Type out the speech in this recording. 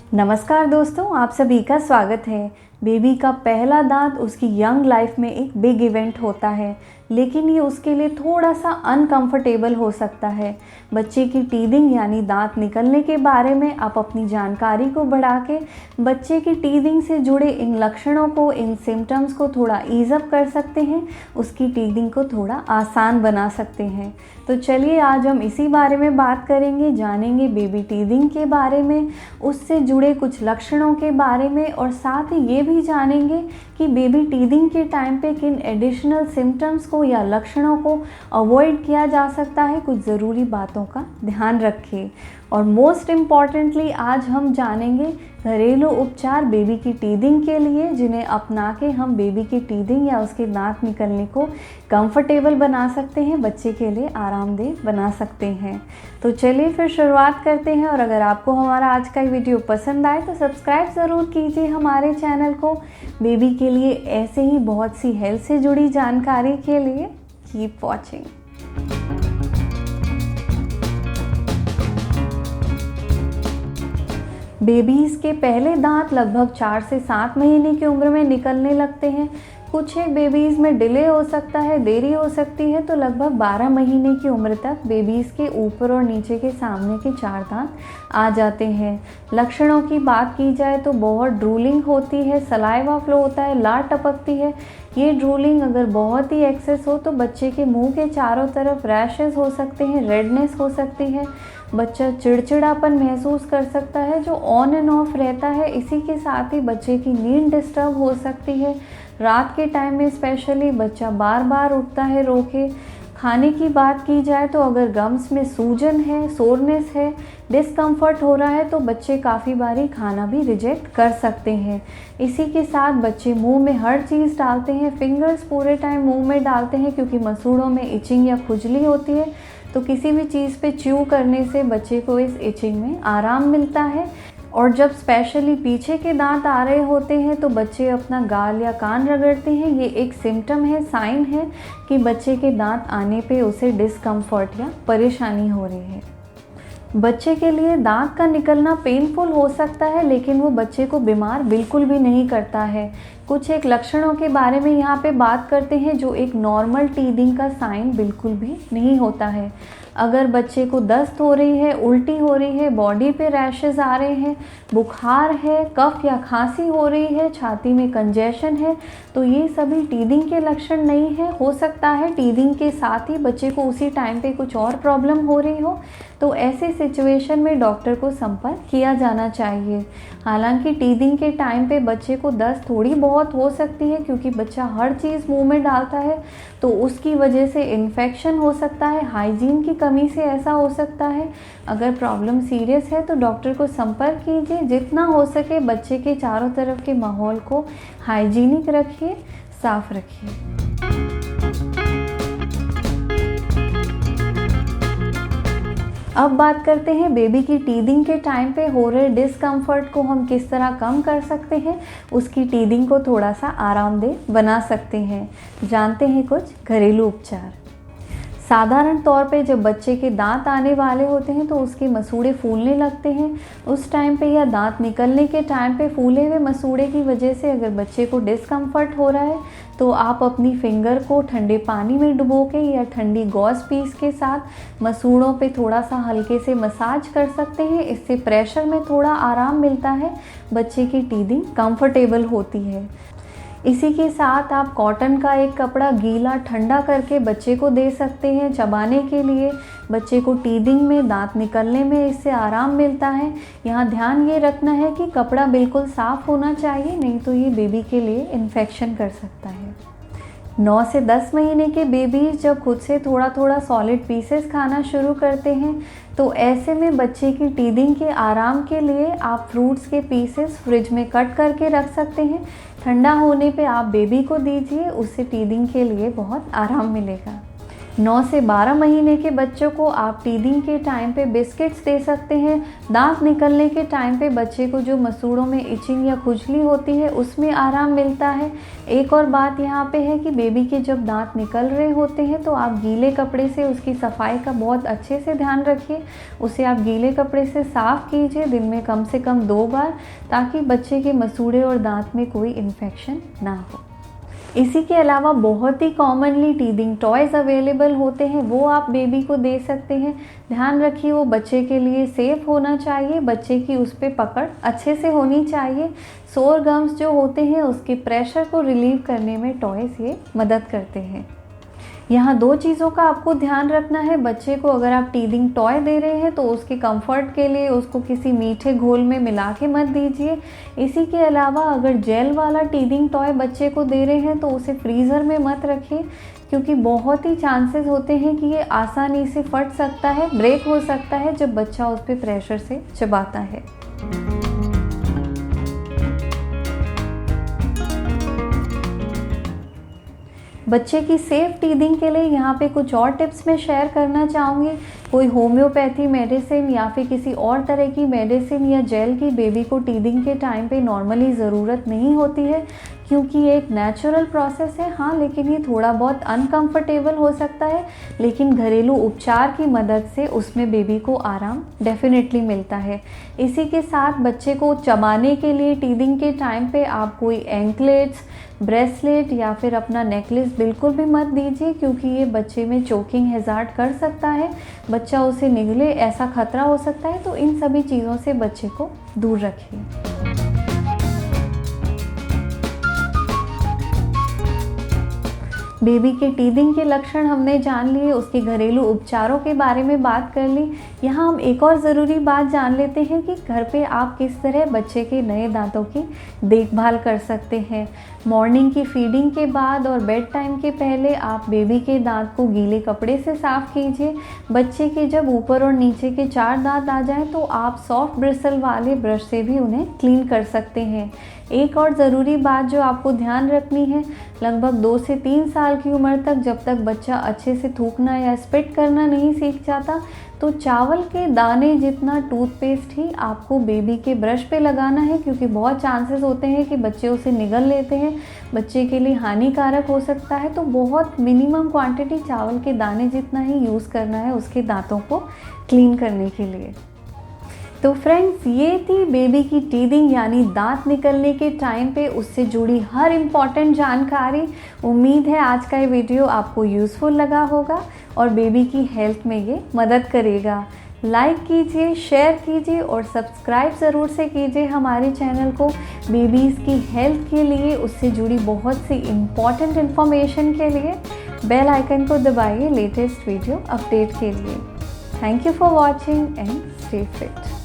नमस्कार दोस्तों, आप सभी का स्वागत है। बेबी का पहला दांत उसकी यंग लाइफ में एक बिग इवेंट होता है, लेकिन ये उसके लिए थोड़ा सा अनकंफर्टेबल हो सकता है। बच्चे की टीदिंग यानी दांत निकलने के बारे में आप अपनी जानकारी को बढ़ा के बच्चे की टीदिंग से जुड़े इन लक्षणों को, इन सिम्टम्स को थोड़ा ईज अप कर सकते हैं, उसकी टीदिंग को थोड़ा आसान बना सकते हैं। तो चलिए आज हम इसी बारे में बात करेंगे, जानेंगे बेबी टीदिंग के बारे में, उससे जुड़े कुछ लक्षणों के बारे में, और साथ ही ये भी जानेंगे कि बेबी टीदिंग के टाइम पे किन एडिशनल सिम्टम्स को या लक्षणों को अवॉइड किया जा सकता है। कुछ ज़रूरी बातों का ध्यान रखें। और मोस्ट इम्पॉर्टेंटली आज हम जानेंगे घरेलू उपचार बेबी की टीदिंग के लिए, जिन्हें अपना के हम बेबी की टीदिंग या उसके दांत निकलने को कंफर्टेबल बना सकते हैं, बच्चे के लिए आरामदेह बना सकते हैं। तो चलिए फिर शुरुआत करते हैं। और अगर आपको हमारा आज का ये वीडियो पसंद आए तो सब्सक्राइब ज़रूर कीजिए हमारे चैनल को। बेबी के लिए ऐसे ही बहुत सी हेल्थ से जुड़ी जानकारी के लिए कीप वॉचिंग। बेबीज़ के पहले दांत लगभग 4 से 7 महीने की उम्र में निकलने लगते हैं। कुछ एक बेबीज़ में डिले हो सकता है, देरी हो सकती है, तो लगभग 12 महीने की उम्र तक बेबीज़ के ऊपर और नीचे के सामने के 4 दांत आ जाते हैं। लक्षणों की बात की जाए तो बहुत ड्रूलिंग होती है, सलाइवा फ्लो होता है, लार टपकती है। ये ड्रूलिंग अगर बहुत ही एक्सेस हो तो बच्चे के मुंह के चारों तरफ रैशेस हो सकते हैं, रेडनेस हो सकती है, बच्चा चिड़चिड़ापन महसूस कर सकता है जो ऑन एंड ऑफ रहता है। इसी के साथ ही बच्चे की नींद डिस्टर्ब हो सकती है। रात के टाइम में स्पेशली बच्चा बार बार उठता है रो के। खाने की बात की जाए तो अगर गम्स में सूजन है, सोरनेस है, डिस्कम्फर्ट हो रहा है तो बच्चे काफ़ी बारी खाना भी रिजेक्ट कर सकते हैं। इसी के साथ बच्चे मुंह में हर चीज़ डालते हैं, फिंगर्स पूरे टाइम मुंह में डालते हैं क्योंकि मसूड़ों में इचिंग या खुजली होती है। तो किसी भी चीज़ पे च्यू करने से बच्चे को इस इचिंग में आराम मिलता है। और जब स्पेशली पीछे के दांत आ रहे होते हैं तो बच्चे अपना गाल या कान रगड़ते हैं। ये एक सिम्टम है, साइन है कि बच्चे के दांत आने पे उसे डिस्कम्फर्ट या परेशानी हो रही है। बच्चे के लिए दांत का निकलना पेनफुल हो सकता है, लेकिन वो बच्चे को बीमार बिल्कुल भी नहीं करता है। कुछ एक लक्षणों के बारे में यहाँ पे बात करते हैं जो एक नॉर्मल टीदिंग का साइन बिल्कुल भी नहीं होता है। अगर बच्चे को दस्त हो रही है, उल्टी हो रही है, बॉडी पे रैशेस आ रहे हैं, बुखार है, कफ या खांसी हो रही है, छाती में कंजेशन है, तो ये सभी टीदिंग के लक्षण नहीं है। हो सकता है टीदिंग के साथ ही बच्चे को उसी टाइम पे कुछ और प्रॉब्लम हो रही हो, तो ऐसे सिचुएशन में डॉक्टर को संपर्क किया जाना चाहिए। हालांकि टीदिंग के टाइम पे बच्चे को दस्त थोड़ी बहुत हो सकती है क्योंकि बच्चा हर चीज़ मुंह में डालता है, तो उसकी वजह से इन्फेक्शन हो सकता है, हाइजीन की कमी से ऐसा हो सकता है। अगर प्रॉब्लम सीरियस है तो डॉक्टर को संपर्क कीजिए। जितना हो सके बच्चे के चारों तरफ के माहौल को हाइजीनिक रखिए, साफ रखिए। अब बात करते हैं बेबी की टीदिंग के टाइम पे हो रहे डिस्कम्फर्ट को हम किस तरह कम कर सकते हैं, उसकी टीदिंग को थोड़ा सा आरामदेह बना सकते हैं। जानते हैं कुछ घरेलू उपचार। साधारण तौर पे जब बच्चे के दांत आने वाले होते हैं तो उसके मसूड़े फूलने लगते हैं। उस टाइम पे या दांत निकलने के टाइम पे फूले हुए मसूड़े की वजह से अगर बच्चे को डिस्कम्फर्ट हो रहा है तो आप अपनी फिंगर को ठंडे पानी में डुबो के या ठंडी गॉज पीस के साथ मसूड़ों पे थोड़ा सा हल्के से मसाज कर सकते हैं। इससे प्रेशर में थोड़ा आराम मिलता है, बच्चे की टीदिंग कंफर्टेबल होती है। इसी के साथ आप कॉटन का एक कपड़ा गीला ठंडा करके बच्चे को दे सकते हैं चबाने के लिए। बच्चे को टीदिंग में, दांत निकलने में इससे आराम मिलता है। यहाँ ध्यान ये रखना है कि कपड़ा बिल्कुल साफ़ होना चाहिए, नहीं तो ये बेबी के लिए इन्फेक्शन कर सकता है। 9 से 10 महीने के बेबीज जब खुद से थोड़ा थोड़ा सॉलिड पीसेस खाना शुरू करते हैं तो ऐसे में बच्चे की टीदिंग के आराम के लिए आप फ्रूट्स के पीसेस फ्रिज में कट करके रख सकते हैं। ठंडा होने पे आप बेबी को दीजिए, उससे टीदिंग के लिए बहुत आराम मिलेगा। 9 से 12 महीने के बच्चों को आप टीदिंग के टाइम पे बिस्किट्स दे सकते हैं। दांत निकलने के टाइम पे बच्चे को जो मसूड़ों में इचिंग या खुजली होती है उसमें आराम मिलता है। एक और बात यहाँ पे है कि बेबी के जब दांत निकल रहे होते हैं तो आप गीले कपड़े से उसकी सफाई का बहुत अच्छे से ध्यान रखिए। उसे आप गीले कपड़े से साफ़ कीजिए दिन में कम से कम 2 बार, ताकि बच्चे के मसूड़े और दांत में कोई इन्फेक्शन ना हो। इसी के अलावा बहुत ही कॉमनली टीदिंग टॉयज़ अवेलेबल होते हैं, वो आप बेबी को दे सकते हैं। ध्यान रखिए वो बच्चे के लिए सेफ़ होना चाहिए, बच्चे की उस पर पकड़ अच्छे से होनी चाहिए। सोर गम्स जो होते हैं उसके प्रेशर को रिलीव करने में टॉयज़ ये मदद करते हैं। यहाँ 2 चीज़ों का आपको ध्यान रखना है। बच्चे को अगर आप टीदिंग टॉय दे रहे हैं तो उसके कंफर्ट के लिए उसको किसी मीठे घोल में मिला के मत दीजिए। इसी के अलावा अगर जेल वाला टीदिंग टॉय बच्चे को दे रहे हैं तो उसे फ्रीज़र में मत रखिए, क्योंकि बहुत ही चांसेस होते हैं कि ये आसानी से फट सकता है, ब्रेक हो सकता है जब बच्चा उस पर प्रेशर से चबाता है। बच्चे की सेफ टीदिंग के लिए यहाँ पे कुछ और टिप्स मैं शेयर करना चाहूँगी। कोई होम्योपैथी मेडिसिन या फिर किसी और तरह की मेडिसिन या जेल की बेबी को टीदिंग के टाइम पे नॉर्मली ज़रूरत नहीं होती है, क्योंकि ये एक नेचुरल प्रोसेस है। हाँ, लेकिन ये थोड़ा बहुत अनकंफर्टेबल हो सकता है, लेकिन घरेलू उपचार की मदद से उसमें बेबी को आराम डेफिनेटली मिलता है। इसी के साथ बच्चे को चबाने के लिए टीदिंग के टाइम पे आप कोई एंकलेट्स, ब्रेसलेट या फिर अपना नेकलेस बिल्कुल भी मत दीजिए, क्योंकि ये बच्चे में चोकिंग हैज़ार्ड कर सकता है, बच्चा उसे निगले ऐसा खतरा हो सकता है। तो इन सभी चीज़ों से बच्चे को दूर रखिए। बेबी के टीदिंग के लक्षण हमने जान लिए, उसके घरेलू उपचारों के बारे में बात कर ली। यहाँ हम एक और ज़रूरी बात जान लेते हैं कि घर पे आप किस तरह बच्चे के नए दांतों की देखभाल कर सकते हैं। मॉर्निंग की फीडिंग के बाद और बेड टाइम के पहले आप बेबी के दांत को गीले कपड़े से साफ़ कीजिए। बच्चे के जब ऊपर और नीचे के 4 दांत आ जाएं तो आप सॉफ्ट ब्रिसल वाले ब्रश से भी उन्हें क्लीन कर सकते हैं। एक और ज़रूरी बात जो आपको ध्यान रखनी है, लगभग 2 से 3 साल की उम्र तक जब तक बच्चा अच्छे से थूकना या स्पिट करना नहीं सीख जाता, तो चावल के दाने जितना टूथपेस्ट ही आपको बेबी के ब्रश पे लगाना है, क्योंकि बहुत चांसेस होते हैं कि बच्चे उसे निगल लेते हैं, बच्चे के लिए हानिकारक हो सकता है। तो बहुत मिनिमम क्वांटिटी चावल के दाने जितना ही यूज़ करना है उसके दांतों को क्लीन करने के लिए। तो फ्रेंड्स, ये थी बेबी की टीदिंग यानी दांत निकलने के टाइम पे उससे जुड़ी हर इम्पॉर्टेंट जानकारी। उम्मीद है आज का ये वीडियो आपको यूज़फुल लगा होगा और बेबी की हेल्थ में ये मदद करेगा। लाइक कीजिए, शेयर कीजिए और सब्सक्राइब ज़रूर से कीजिए हमारे चैनल को बेबीज़ की हेल्थ के लिए, उससे जुड़ी बहुत सी इम्पॉर्टेंट इन्फॉर्मेशन के लिए। बेल आइकन को दबाइए लेटेस्ट वीडियो अपडेट के लिए। Thank you for watching and stay fit.